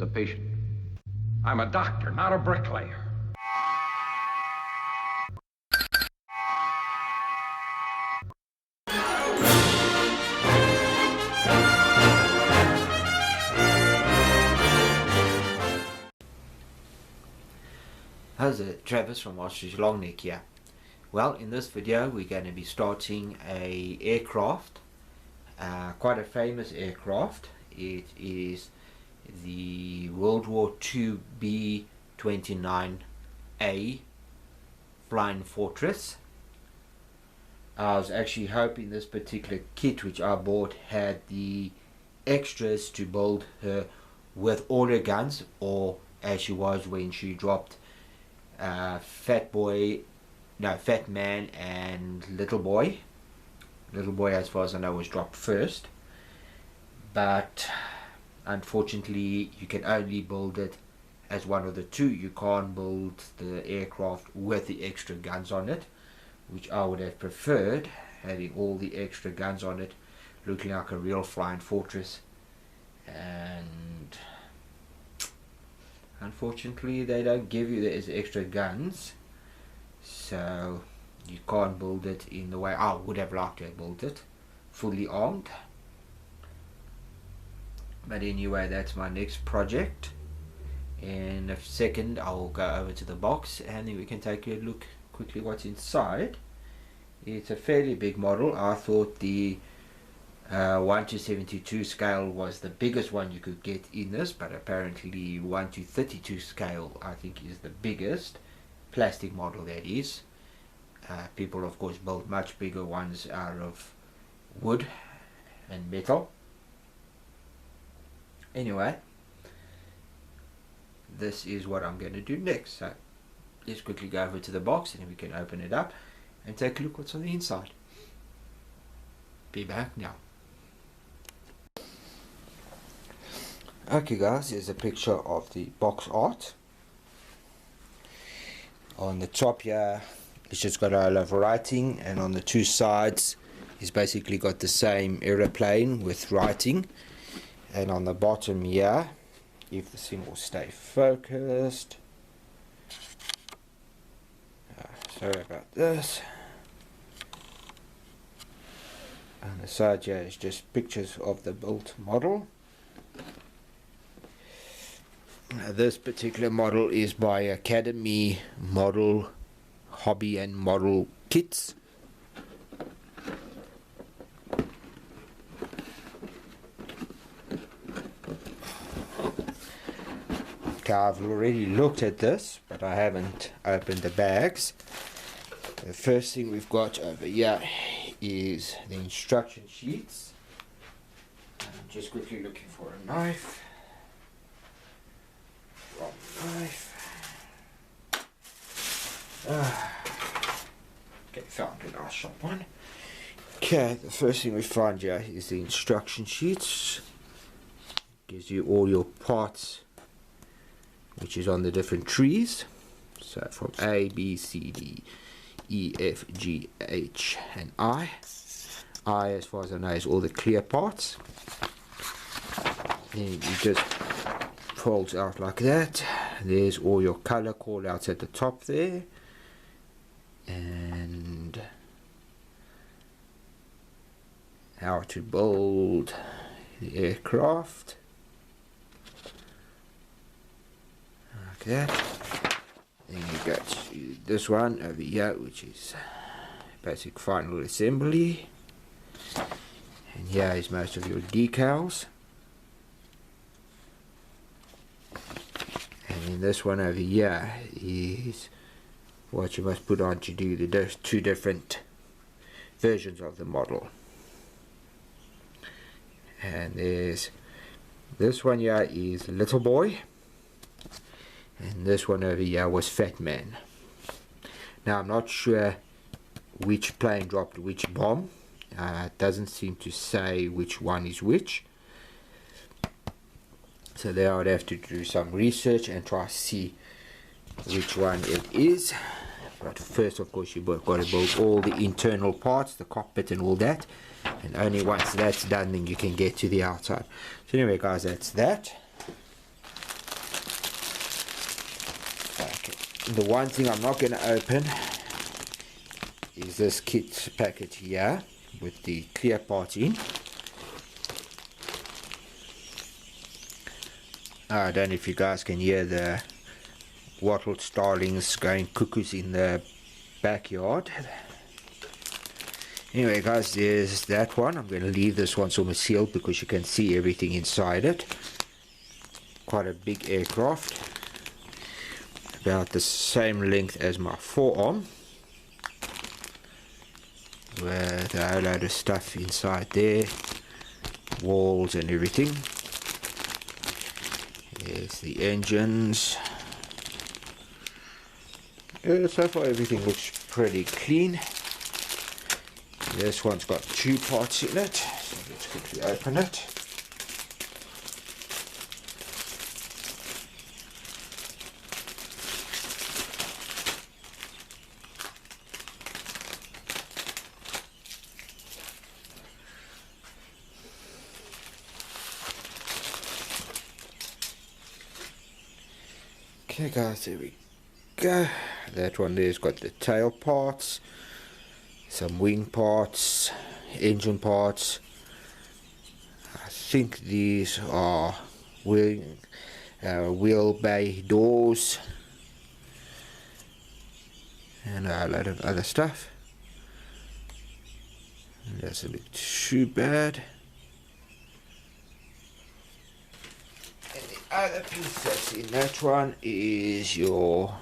a patient. I'm a doctor, not a bricklayer. How's it? Travis from Ostrich Longneck here. Well, in this video we're going to be starting a aircraft, quite a famous aircraft. It is the World War II B-29A Flying Fortress. I was actually hoping this particular kit which I bought had the extras to build her with all her guns, or as she was when she dropped Fat Man and Little Boy. Little Boy, as far as I know, was dropped first, but unfortunately you can only build it as one of the two. You can't build the aircraft with the extra guns on it, which I would have preferred, having all the extra guns on it, looking like a real flying fortress. And unfortunately they don't give you those extra guns, so you can't build it in the way I would have liked to have built it, fully armed. But anyway, that's my next project. In a second I'll go over to the box and then we can take a look quickly what's inside. It's a fairly big model. I thought the 1:72 scale was the biggest one you could get in this, but apparently 1:32 scale I think is the biggest plastic model that is. People of course build much bigger ones out of wood and metal. Anyway, this is what I'm going to do next. So let's quickly go over to the box and then we can open it up and take a look what's on the inside. Be back now. Okay guys, here's a picture of the box art. On the top here it's just got a lot of writing, and on the two sides it's basically got the same aeroplane with writing. And on the bottom here, if the thing will stay focused, sorry about this, on the side here is just pictures of the built model. This particular model is by Academy Model Hobby and Model Kits. Okay, I've already looked at this, but I haven't opened the bags. The first thing we've got over here is the instruction sheets. I'm just quickly looking for a knife. Wrong knife. Okay, found a nice sharp one. Okay, the first thing we find here is the instruction sheets. Gives you all your parts which is on the different trees. So from A, B, C, D, E, F, G, H and I. I, as far as I know, is all the clear parts. Then you just folds out like that. There's all your color call outs at the top there, and how to build the aircraft like that. Then you go to this one over here, which is basic final assembly, and here is most of your decals. And then this one over here is what you must put on to do the two different versions of the model. And there's this one here is Little Boy, and this one over here was Fat Man. Now I'm not sure which plane dropped which bomb. It doesn't seem to say which one is which. So there I would have to do some research and try to see which one it is. But first, of course, you've got to build all the internal parts, the cockpit and all that. And only once that's done, then you can get to the outside. So anyway, guys, that's that. the one thing I'm not going to open is this kit packet here with the clear parts in. I don't know if you guys can hear the wattled starlings going cuckoos in the backyard. Anyway guys, there's that one. I'm going to leave this one somewhere sealed because you can see everything inside it. Quite a big aircraft, about the same length as my forearm, with a whole load of stuff inside there, walls and everything. There's the engines. So far everything looks pretty clean. This one's got 2 parts in it, so let's quickly open it. Okay guys, there we go. That one there's got the tail parts, some wing parts, engine parts. I think these are wheel bay doors and a lot of other stuff. And doesn't look too bad. Other piece that's in that one is your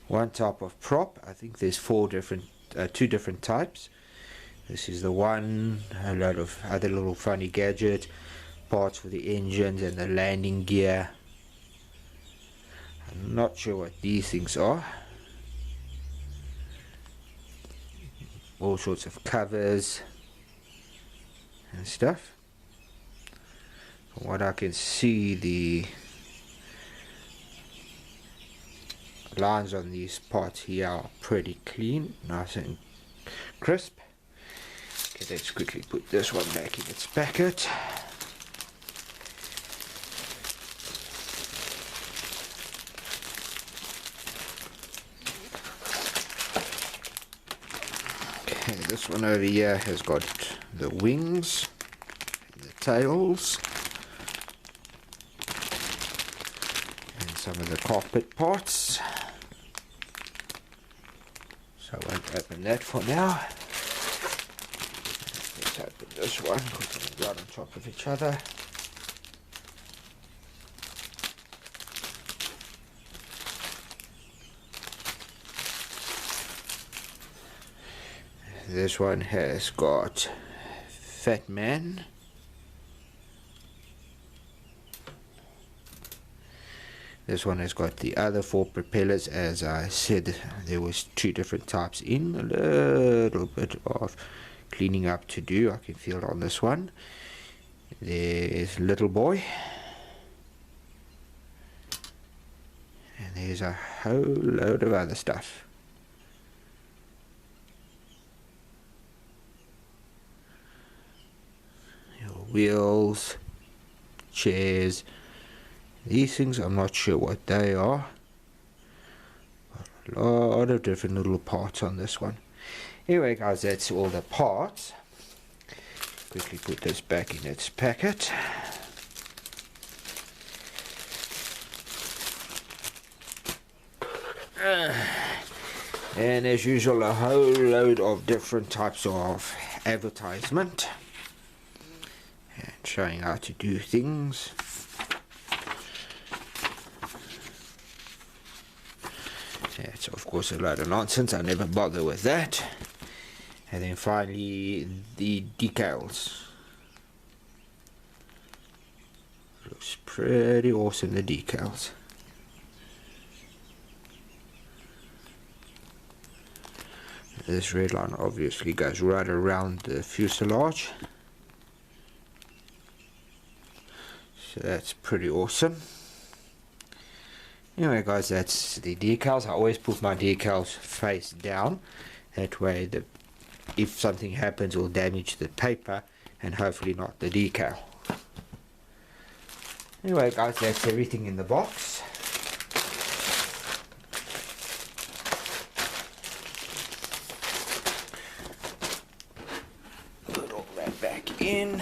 one type of prop. I think there's 2 different types. This is the one, a lot of other little funny gadgets, parts for the engines and the landing gear. I'm not sure what these things are. All sorts of covers and stuff. From what I can see, the lines on these parts here are pretty clean, nice and crisp. Okay, let's quickly put this one back in its packet. Okay, this one over here has got the wings, the tails, some of the cockpit parts. So I won't open that for now. Let's open this one because they're right on top of each other. This one has got Fat Man. This one has got the other 4 propellers. As I said, there was 2 different types in. A little bit of cleaning up to do, I can feel it on this one. There's Little Boy. And there's a whole load of other stuff. Your wheels, chairs. These things, I'm not sure what they are. A lot of different little parts on this one. Anyway guys, that's all the parts. Quickly put this back in its packet. And as usual, a whole load of different types of advertisement. And showing how to do things. It's of course a load of nonsense, I never bother with that. And then finally the decals. Looks pretty awesome, the decals. This red line obviously goes right around the fuselage. So that's pretty awesome. Anyway guys, that's the decals. I always put my decals face down. That way if something happens, it will damage the paper and hopefully not the decal. Anyway guys, that's everything in the box. in.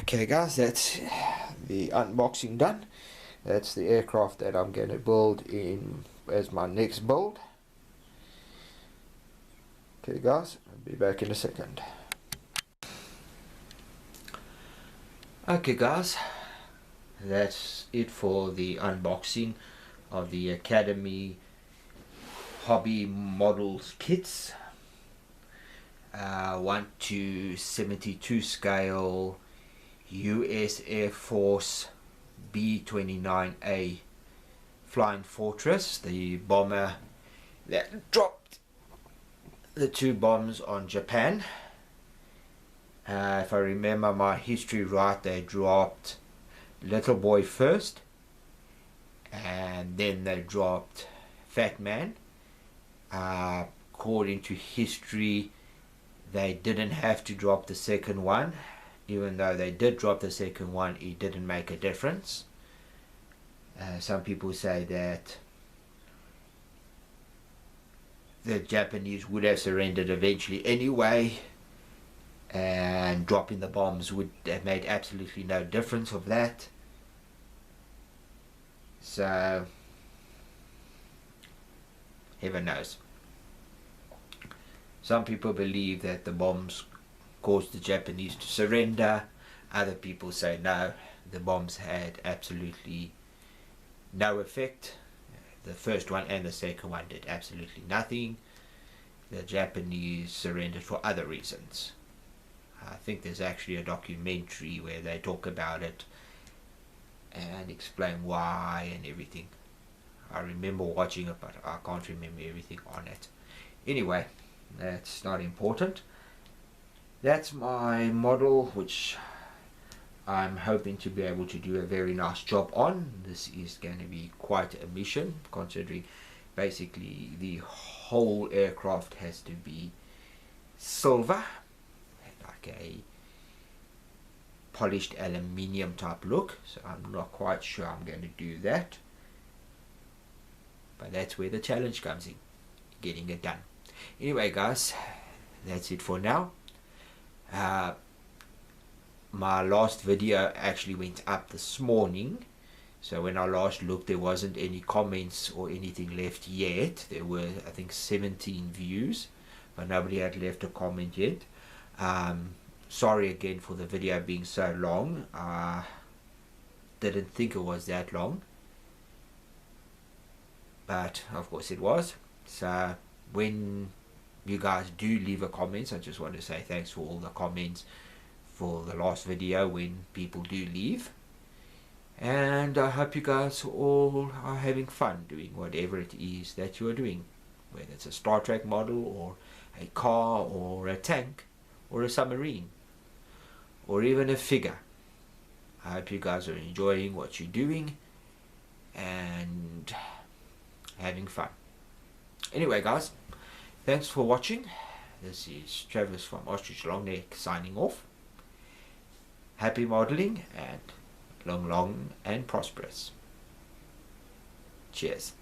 Okay guys, that's the unboxing done. That's the aircraft that I'm going to build in as my next build. Okay guys, I'll be back in a second. Okay guys, that's it for the unboxing of the Academy Hobby Models kits. 1:72 scale US Air Force B-29A Flying Fortress, the bomber that dropped the 2 bombs on Japan. If I remember my history right, they dropped Little Boy first, and then they dropped Fat Man. According to history, they didn't have to drop the second one. Even though they did drop the second one, it didn't make a difference. Some people say that the Japanese would have surrendered eventually anyway, and dropping the bombs would have made absolutely no difference of that. So, heaven knows. Some people believe that the bombs caused the Japanese to surrender. Other people say no, the bombs had absolutely no effect. The first one and the second one did absolutely nothing. The Japanese surrendered for other reasons. I think there's actually a documentary where they talk about it and explain why and everything. I remember watching it, but I can't remember everything on it. Anyway, that's not important. That's my model, which I'm hoping to be able to do a very nice job on. This is going to be quite a mission, considering basically the whole aircraft has to be silver, like a polished aluminium type look. So I'm not quite sure I'm going to do that, but that's where the challenge comes in, getting it done. Anyway guys, that's it for now. My last video actually went up this morning, so when I last looked there wasn't any comments or anything left yet. There were, I think, 17 views, but nobody had left a comment yet. Sorry again for the video being so long. Didn't think it was that long, but of course it was. So when you guys do leave a comment, I just want to say thanks for all the comments for the last video when people do leave, and I hope you guys all are having fun doing whatever it is that you are doing, whether it's a Star Trek model or a car or a tank or a submarine or even a figure. I hope you guys are enjoying what you're doing and having fun. Anyway guys, thanks for watching. This is Travis from Ostrich Longneck signing off. Happy modeling, and long and prosperous. Cheers.